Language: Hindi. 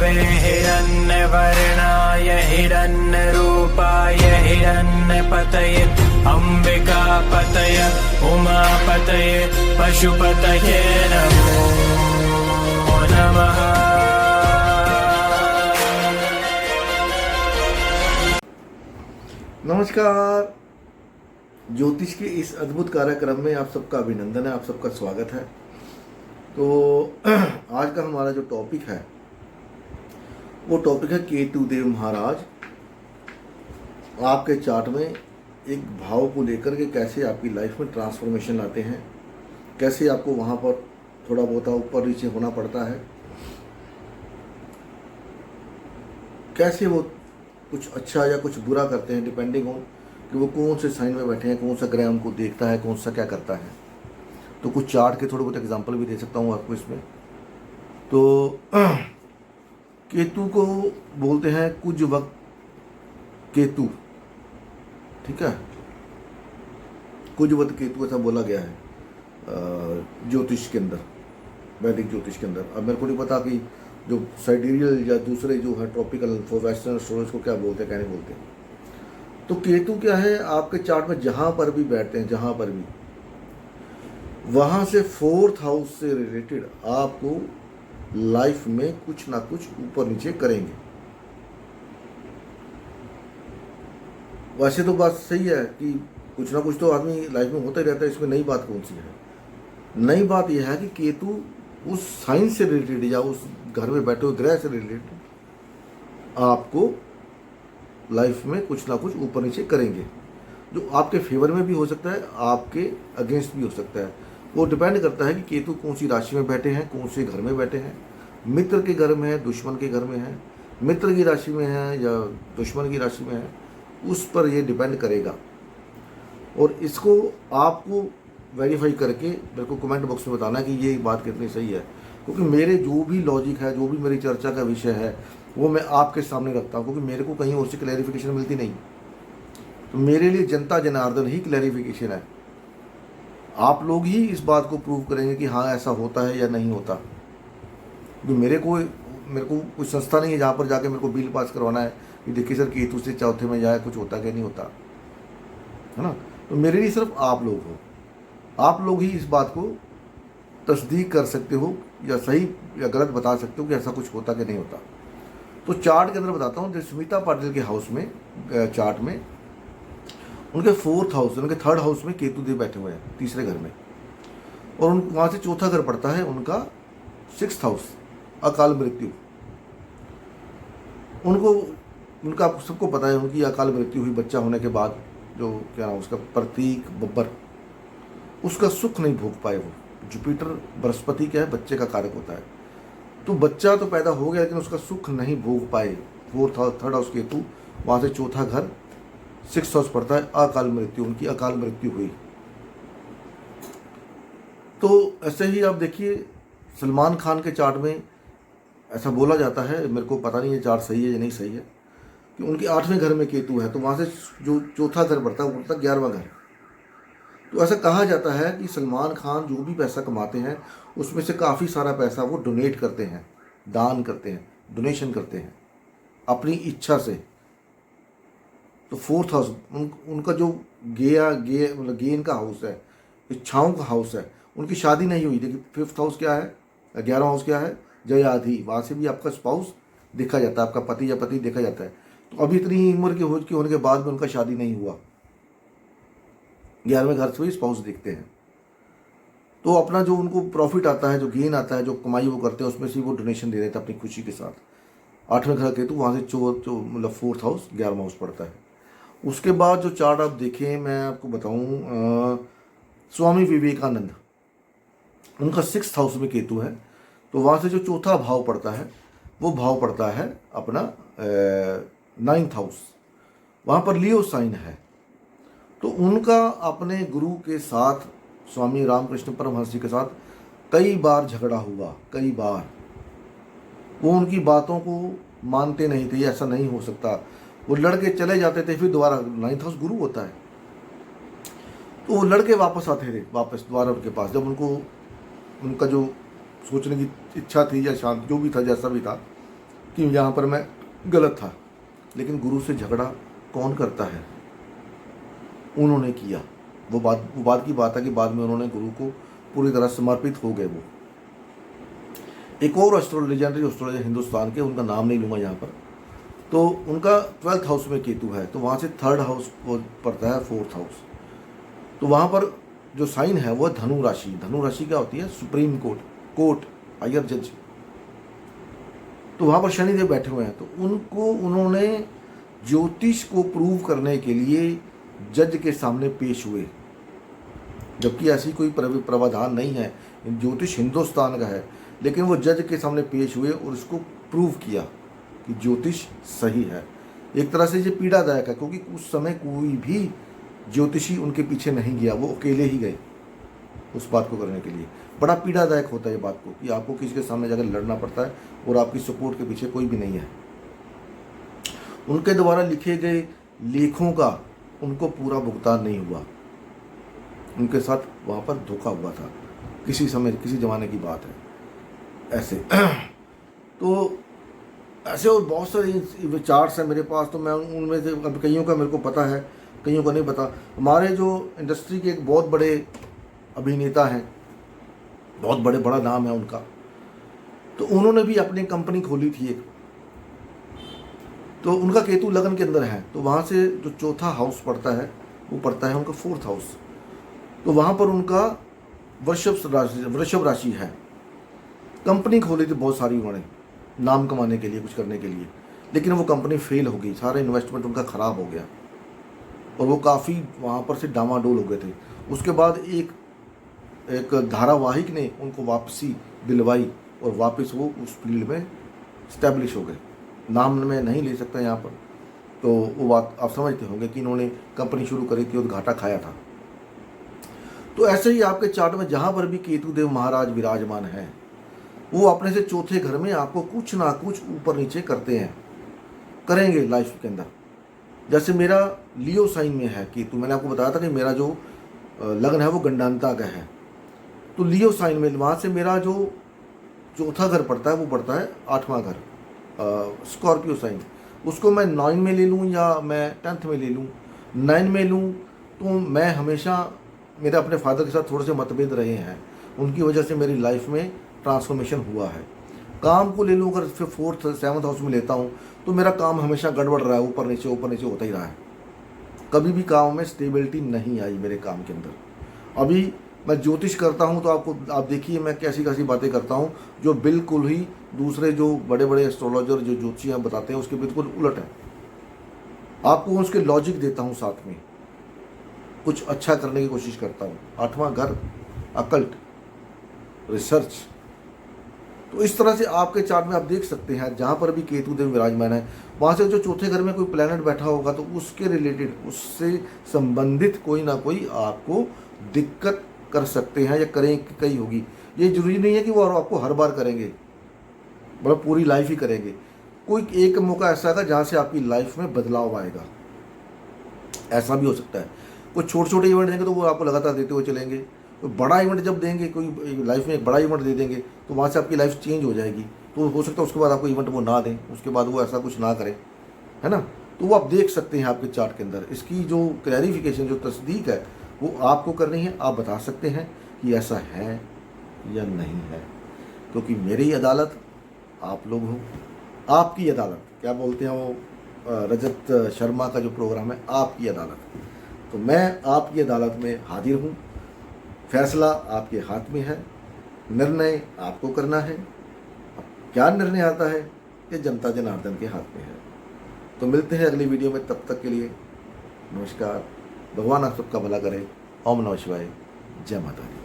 विष्णवे हिरण्यवर्णाय हिरण्यरूपाय हिरण्यपतये अम्बिकापतये उमापतये पशुपतये नमो नमः। नमस्कार। ज्योतिष के इस अद्भुत कार्यक्रम में आप सबका अभिनंदन है, आप सबका स्वागत है। तो आज का हमारा जो टॉपिक है वो टॉपिक है केतु देव महाराज आपके चार्ट में एक भाव को लेकर के कैसे आपकी लाइफ में ट्रांसफॉर्मेशन लाते हैं, कैसे आपको वहाँ पर थोड़ा बहुत ऊपर नीचे होना पड़ता है, कैसे वो कुछ अच्छा या कुछ बुरा करते हैं डिपेंडिंग ऑन कि वो कौन से साइन में बैठे हैं, कौन सा ग्रह उनको देखता है, कौन सा क्या करता है। तो कुछ चार्ट के थोड़े बहुत एग्जांपल भी दे सकता हूँ आपको इसमें। तो केतु को बोलते हैं कुछ वक्त केतु, ठीक है, कुछ वक्त केतु ऐसा बोला गया है ज्योतिष के अंदर, वैदिक ज्योतिष के अंदर। अब मेरे को नहीं पता कि जो साइडेरियल या दूसरे जो है ट्रॉपिकल फॉर वेस्टर्न एस्ट्रोलॉजी को क्या बोलते हैं, क्या नहीं बोलते हैं। तो केतु क्या है आपके चार्ट में जहाँ पर भी बैठते हैं, जहाँ पर भी, वहाँ से 4th हाउस से रिलेटेड आपको लाइफ में कुछ ना कुछ ऊपर नीचे करेंगे। वैसे तो बात सही है कि कुछ ना कुछ तो आदमी लाइफ में होता ही रहता है, इसमें नई बात कौन सी है। नई बात यह है कि केतु उस साइन से रिलेटेड या उस घर में बैठे हुए ग्रह से रिलेटेड आपको लाइफ में कुछ ना कुछ ऊपर नीचे करेंगे, जो आपके फेवर में भी हो सकता है, आपके अगेंस्ट भी हो सकता है। वो डिपेंड करता है कि केतु कौन सी राशि में बैठे हैं, कौन से घर में बैठे हैं, मित्र के घर में है, दुश्मन के घर में है, मित्र की राशि में है या दुश्मन की राशि में है, उस पर ये डिपेंड करेगा। और इसको आपको वेरीफाई करके मेरे को कमेंट बॉक्स में बताना कि ये बात कितनी सही है, क्योंकि मेरे जो भी लॉजिक है, जो भी मेरी चर्चा का विषय है, वो मैं आपके सामने रखता हूँ, क्योंकि मेरे को कहीं और से क्लैरिफिकेशन मिलती नहीं। तो मेरे लिए जनता जनार्दन ही क्लैरिफिकेशन है। आप लोग ही इस बात को प्रूव करेंगे कि हाँ ऐसा होता है या नहीं होता। क्योंकि मेरे को कोई संस्था नहीं है जहाँ पर जाके मेरे को बिल पास करवाना है कि देखिए सर केतु से चौथे में जाए कुछ होता क्या नहीं होता, है ना। तो मेरे लिए सिर्फ आप लोग हो, आप लोग ही इस बात को तस्दीक कर सकते हो या सही या गलत बता सकते हो कि ऐसा कुछ होता कि नहीं होता। तो चार्ट के अंदर बताता हूँ, जैसे स्मिता पाटिल के हाउस में, चार्ट में उनके 4th हाउस, उनके 3rd हाउस में केतु देव बैठे हुए हैं, तीसरे घर में, और उन वहाँ से चौथा घर पड़ता है उनका 6th हाउस, अकाल मृत्यु। उनका सबको पता है उनकी अकाल मृत्यु हुई बच्चा होने के बाद, जो क्या नाम उसका, प्रतीक बब्बर, उसका सुख नहीं भोग पाए वो। जुपिटर बृहस्पति क्या है, बच्चे का कारक होता है। तो बच्चा तो पैदा हो गया लेकिन उसका सुख नहीं भोग पाए। 3rd हाउस केतु, वहाँ से चौथा घर 6th हाउस पड़ता है, अकाल मृत्यु, उनकी अकाल मृत्यु हुई। तो ऐसे ही आप देखिए सलमान खान के चार्ट में ऐसा बोला जाता है, मेरे को पता नहीं ये चार्ट सही है या नहीं सही है, कि उनके 8वें घर में केतु है, तो वहाँ से जो चौथा घर पड़ता है वो पड़ता है 11वां घर। तो ऐसा कहा जाता है कि सलमान खान जो भी पैसा कमाते हैं उसमें से काफ़ी सारा पैसा वो डोनेट करते हैं, दान करते हैं, डोनेशन करते हैं अपनी इच्छा से। तो 4th हाउस उनका जो मतलब गेन का हाउस है, इच्छाओं का हाउस है। उनकी शादी नहीं हुई लेकिन 5th हाउस क्या है, 11वां हाउस क्या है, जयाधि, वहाँ से भी आपका स्पाउस देखा जाता है, आपका पति या पति देखा जाता है। तो अभी इतनी उम्र के होने के बाद में उनका शादी नहीं हुआ, 11वें घर से भी स्पाउस देखते हैं। तो अपना जो उनको प्रॉफिट आता है, जो गेन आता है, जो कमाई वो करते हैं, उसमें से वो डोनेशन दे देते हैं अपनी खुशी के साथ। 8वें घर के तो वहाँ से मतलब 4th हाउस 11वां हाउस पड़ता है। उसके बाद जो चार्ट आप देखें, मैं आपको बताऊँ, स्वामी विवेकानंद, उनका 6th हाउस में केतु है, तो वहाँ से जो चौथा भाव पड़ता है वो भाव पड़ता है अपना 9th हाउस, वहाँ पर लियो साइन है। तो उनका अपने गुरु के साथ, स्वामी रामकृष्ण परमहंस जी के साथ कई बार झगड़ा हुआ, कई बार। वो उनकी बातों को मानते नहीं थे, ऐसा नहीं हो सकता, वो लड़के चले जाते थे, फिर दोबारा 9th हाउस गुरु होता है, तो वो लड़के वापस आते थे, वापस दोबारा उनके पास, जब उनका जो सोचने की इच्छा थी या शांत जो भी था, जैसा भी था, कि यहाँ पर मैं गलत था, लेकिन गुरु से झगड़ा कौन करता है? उन्होंने किया। वो बात की बात है कि बाद में उन्होंने गुरु को पूरी तरह समर्पित हो गए। वो एक और लेजेंडरी एस्ट्रोलॉजर हिंदुस्तान के, उनका नाम नहीं लूँगा यहाँ पर, तो उनका 12th हाउस में केतु है, तो वहाँ से 3rd हाउस को पड़ता है 4th हाउस। तो वहाँ पर जो साइन है वो धनु राशि। धनु राशि क्या होती है? सुप्रीम कोर्ट, हायर जज। तो वहाँ पर शनिदेव बैठे हुए हैं, तो उन्होंने ज्योतिष को प्रूव करने के लिए जज के सामने पेश हुए, जबकि ऐसी कोई प्रावधान नहीं है, ज्योतिष हिंदुस्तान का है, लेकिन वो जज के सामने पेश हुए और उसको प्रूव किया कि ज्योतिष सही है। एक तरह से ये पीड़ादायक है, क्योंकि उस समय कोई भी ज्योतिषी उनके पीछे नहीं गया, वो अकेले ही गए उस बात को करने के लिए। बड़ा पीड़ादायक होता है ये बात को, कि आपको किसी के सामने जाकर लड़ना पड़ता है और आपकी सपोर्ट के पीछे कोई भी नहीं है। उनके द्वारा लिखे गए लेखों का उनको पूरा भुगतान नहीं हुआ, उनके साथ वहाँ पर धोखा हुआ था किसी समय, किसी ज़माने की बात है ऐसे। तो ऐसे और बहुत सारे विचार्स हैं मेरे पास, तो मैं उनमें से अब कईयों का मेरे को पता है, कईयों को नहीं पता। हमारे जो इंडस्ट्री के एक बहुत बड़े अभिनेता हैं, बहुत बड़ा नाम है उनका, तो उन्होंने भी अपनी कंपनी खोली थी एक, तो उनका केतु लगन के अंदर है, तो वहाँ से जो 4था हाउस पड़ता है वो पड़ता है उनका 4th हाउस। तो वहाँ पर उनका वृषभ राशि है। कंपनी खोली थी बहुत सारी उन्होंने, नाम कमाने के लिए, कुछ करने के लिए, लेकिन वो कंपनी फेल हो गई, सारा इन्वेस्टमेंट उनका ख़राब हो गया और वो काफ़ी वहाँ पर से डामाडोल हो गए थे। उसके बाद एक धारावाहिक ने उनको वापसी दिलवाई और वापस वो उस फील्ड में स्टैब्लिश हो गए। नाम मैं नहीं ले सकता यहाँ पर, तो वो बात आप समझते होंगे कि इन्होंने कंपनी शुरू करी थी और घाटा खाया था। तो ऐसे ही आपके चार्ट में जहाँ पर भी केतु देव महाराज विराजमान हैं, वो अपने से 4थे घर में आपको कुछ ना कुछ ऊपर नीचे करते हैं, करेंगे लाइफ के अंदर। जैसे मेरा लियो साइन में है केतु, मैंने आपको बताया था कि मेरा जो लगन है वो गंडांता का है, तो लियो साइन में वहाँ से मेरा जो 4था घर पड़ता है वो पड़ता है 8वां घर, स्कॉर्पियो साइन। उसको मैं 9 में ले लूँ या मैं 10th में ले लूँ। 9 में लूँ तो मैं हमेशा, मेरे अपने फादर के साथ थोड़े से मतभेद रहे हैं, उनकी वजह से मेरी लाइफ में ट्रांसफॉर्मेशन हुआ है। काम को ले लूँ अगर फिर 4th 7th हाउस में लेता हूँ तो मेरा काम हमेशा गड़बड़ रहा है, ऊपर नीचे होता ही रहा है, कभी भी काम में स्टेबिलिटी नहीं आई मेरे काम के अंदर। अभी मैं ज्योतिष करता हूँ तो आप देखिए मैं कैसी बातें करता हूँ जो बिल्कुल ही दूसरे जो बड़े एस्ट्रोलॉजर जो ज्योतिषी हैं बताते हैं उसके बिल्कुल उलट है। आपको उसके लॉजिक देता हूँ, साथ में कुछ अच्छा करने की कोशिश करता हूँ। 8वां घर अकल्ट, रिसर्च, तो इस तरह से आपके चार्ट में आप देख सकते हैं जहाँ पर भी केतु देव विराजमान है, वहाँ से जो 4थे घर में कोई प्लैनेट बैठा होगा तो उसके रिलेटेड, उससे संबंधित कोई ना कोई आपको दिक्कत कर सकते हैं या कई होगी। ये जरूरी नहीं है कि वो आपको हर बार करेंगे, मतलब पूरी लाइफ ही करेंगे। कोई एक मौका ऐसा आएगा जहाँ से आपकी लाइफ में बदलाव आएगा, ऐसा भी हो सकता है। कोई छोटे इवेंट देंगे तो वो आपको लगातार देते हुए चलेंगे, कोई बड़ा इवेंट जब देंगे, कोई लाइफ में एक बड़ा इवेंट दे देंगे तो वहाँ से आपकी लाइफ चेंज हो जाएगी। तो हो सकता है उसके बाद आपको इवेंट वो ना दें, उसके बाद वो ऐसा कुछ ना करें, है ना। तो वो आप देख सकते हैं आपके चार्ट के अंदर। इसकी जो क्लैरिफिकेशन, जो तस्दीक है वो आपको करनी है। आप बता सकते हैं कि ऐसा है या नहीं है, क्योंकि मेरी अदालत आप लोग हो, आपकी अदालत, क्या बोलते हैं वो रजत शर्मा का जो प्रोग्राम है, आपकी अदालत। तो मैं आपकी अदालत में हाजिर हूँ, फैसला आपके हाथ में है, निर्णय आपको करना है। अब क्या निर्णय आता है ये जनता जनार्दन के हाथ में है। तो मिलते हैं अगली वीडियो में, तब तक के लिए नमस्कार। भगवान आप सबका भला करे। ओम नमः शिवाय। जय माता दी।